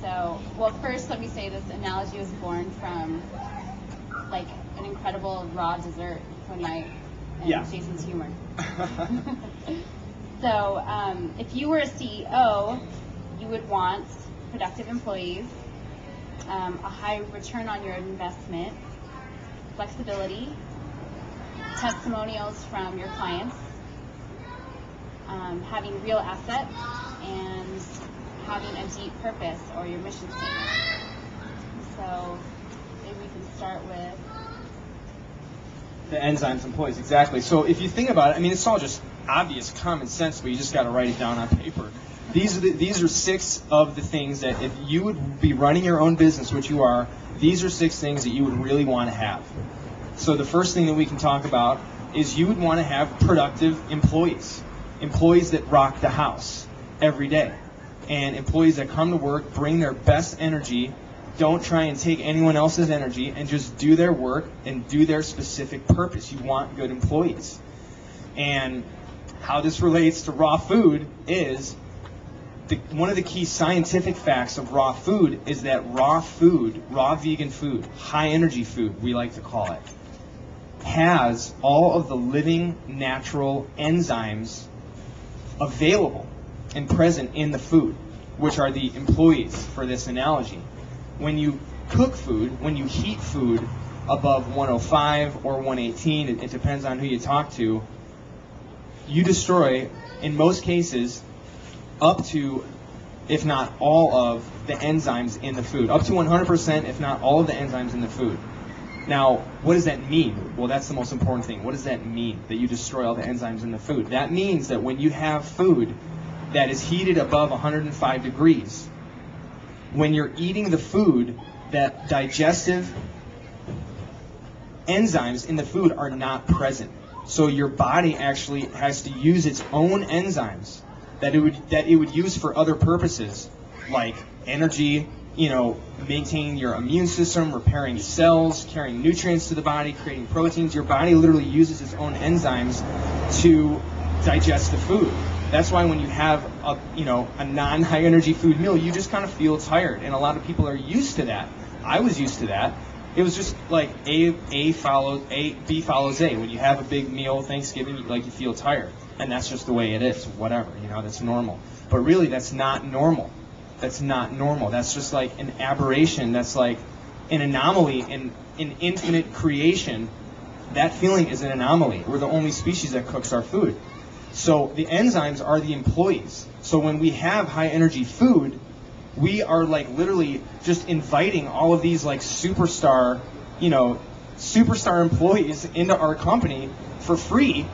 So, well, first let me say this analogy was born from like an incredible raw dessert one night and Jason's humor. So, if you were a CEO, you would want productive employees, a high return on your investment, flexibility, testimonials from your clients, having real assets, and having a deep purpose or your mission statement. So maybe we can start with the enzymes employees. Exactly. So if you think about it, I mean, it's all just obvious common sense, but you just got to write it down on paper. These are 6 of the things that if you would be running your own business, which you are, these are 6 things that you would really want to have. So the first thing that we can talk about is you would want to have productive employees that rock the house every day, and employees that come to work, bring their best energy, don't try and take anyone else's energy, and just do their work and do their specific purpose. You want good employees. And how this relates to raw food is one of the key scientific facts of raw food is that raw vegan food, high energy food, we like to call it, has all of the living natural enzymes available and present in the food, which are the employees for this analogy. When you cook food, when you heat food above 105 or 118, it depends on who you talk to, you destroy, in most cases, up to, if not all of, the enzymes in the food. Up to 100%, if not all of the enzymes in the food. Now, what does that mean? Well, that's the most important thing. What does that mean, that you destroy all the enzymes in the food? That means that when you have food that is heated above 105 degrees, when you're eating the food, that digestive enzymes in the food are not present. So your body actually has to use its own enzymes that it would use for other purposes, like energy, maintaining your immune system, repairing cells, carrying nutrients to the body, creating proteins. Your body literally uses its own enzymes to digest the food. That's why when you have a non-high energy food meal, you just kind of feel tired, and a lot of people are used to that. I was used to that. It was just like B follows A. When you have a big meal, Thanksgiving, you feel tired, and that's just the way it is. Whatever, that's normal. But really, that's not normal. That's not normal. That's just like an aberration. That's like an anomaly in infinite creation. That feeling is an anomaly. We're the only species that cooks our food. So the enzymes are the employees. So when we have high energy food, we are literally just inviting all of these superstar employees into our company for free,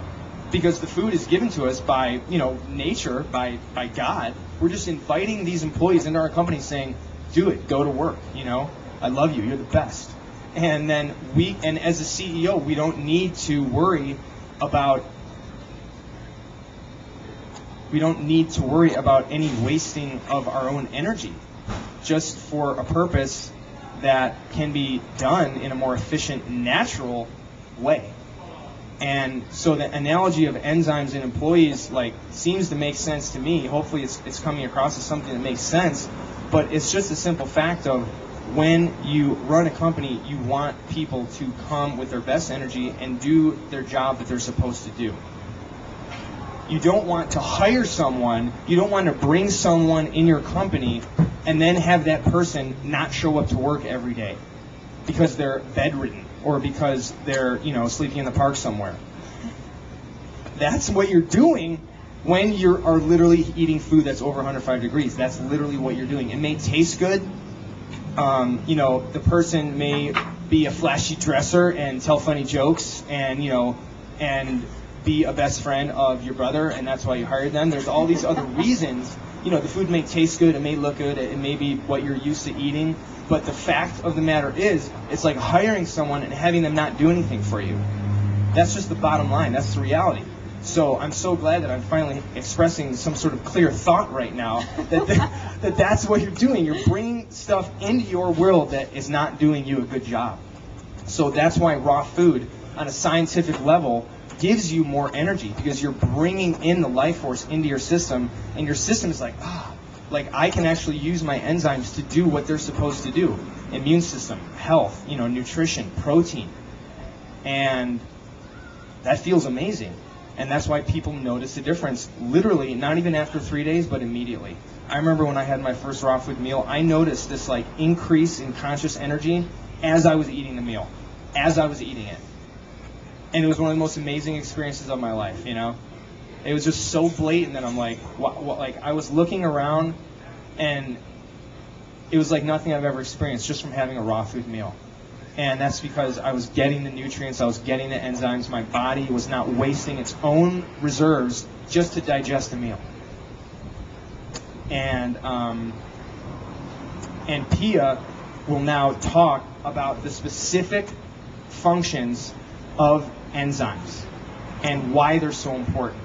because the food is given to us by nature, by God. We're just inviting these employees into our company, saying, "Do it, go to work. I love you. You're the best." And then and as a CEO, we don't need to worry about any wasting of our own energy, just for a purpose that can be done in a more efficient, natural way. And so the analogy of enzymes and employees seems to make sense to me. Hopefully it's coming across as something that makes sense, but it's just a simple fact of when you run a company, you want people to come with their best energy and do their job that they're supposed to do. You don't want to hire someone, you don't want to bring someone in your company and then have that person not show up to work every day because they're bedridden or because they're, sleeping in the park somewhere. That's what you're doing when you are literally eating food that's over 105 degrees. That's literally what you're doing. It may taste good. The person may be a flashy dresser and tell funny jokes and be a best friend of your brother, and that's why you hired them. There's all these other reasons. The food may taste good, it may look good, it may be what you're used to eating, but the fact of the matter is, it's like hiring someone and having them not do anything for you. That's just the bottom line. That's the reality. So I'm so glad that I'm finally expressing some sort of clear thought right now that that's what you're doing. You're bringing stuff into your world that is not doing you a good job. So that's why raw food, on a scientific level, gives you more energy, because you're bringing in the life force into your system, and your system is like, like I can actually use my enzymes to do what they're supposed to do. Immune system, health, nutrition, protein. And that feels amazing. And that's why people notice a difference, literally, not even after 3 days, but immediately. I remember when I had my first raw food meal, I noticed this like increase in conscious energy as I was eating the meal, as I was eating it. And it was one of the most amazing experiences of my life, It was just so blatant that I'm like, what, like I was looking around, and it was like nothing I've ever experienced just from having a raw food meal. And that's because I was getting the nutrients, I was getting the enzymes, my body was not wasting its own reserves just to digest a meal. And Pia will now talk about the specific functions of enzymes and why they're so important.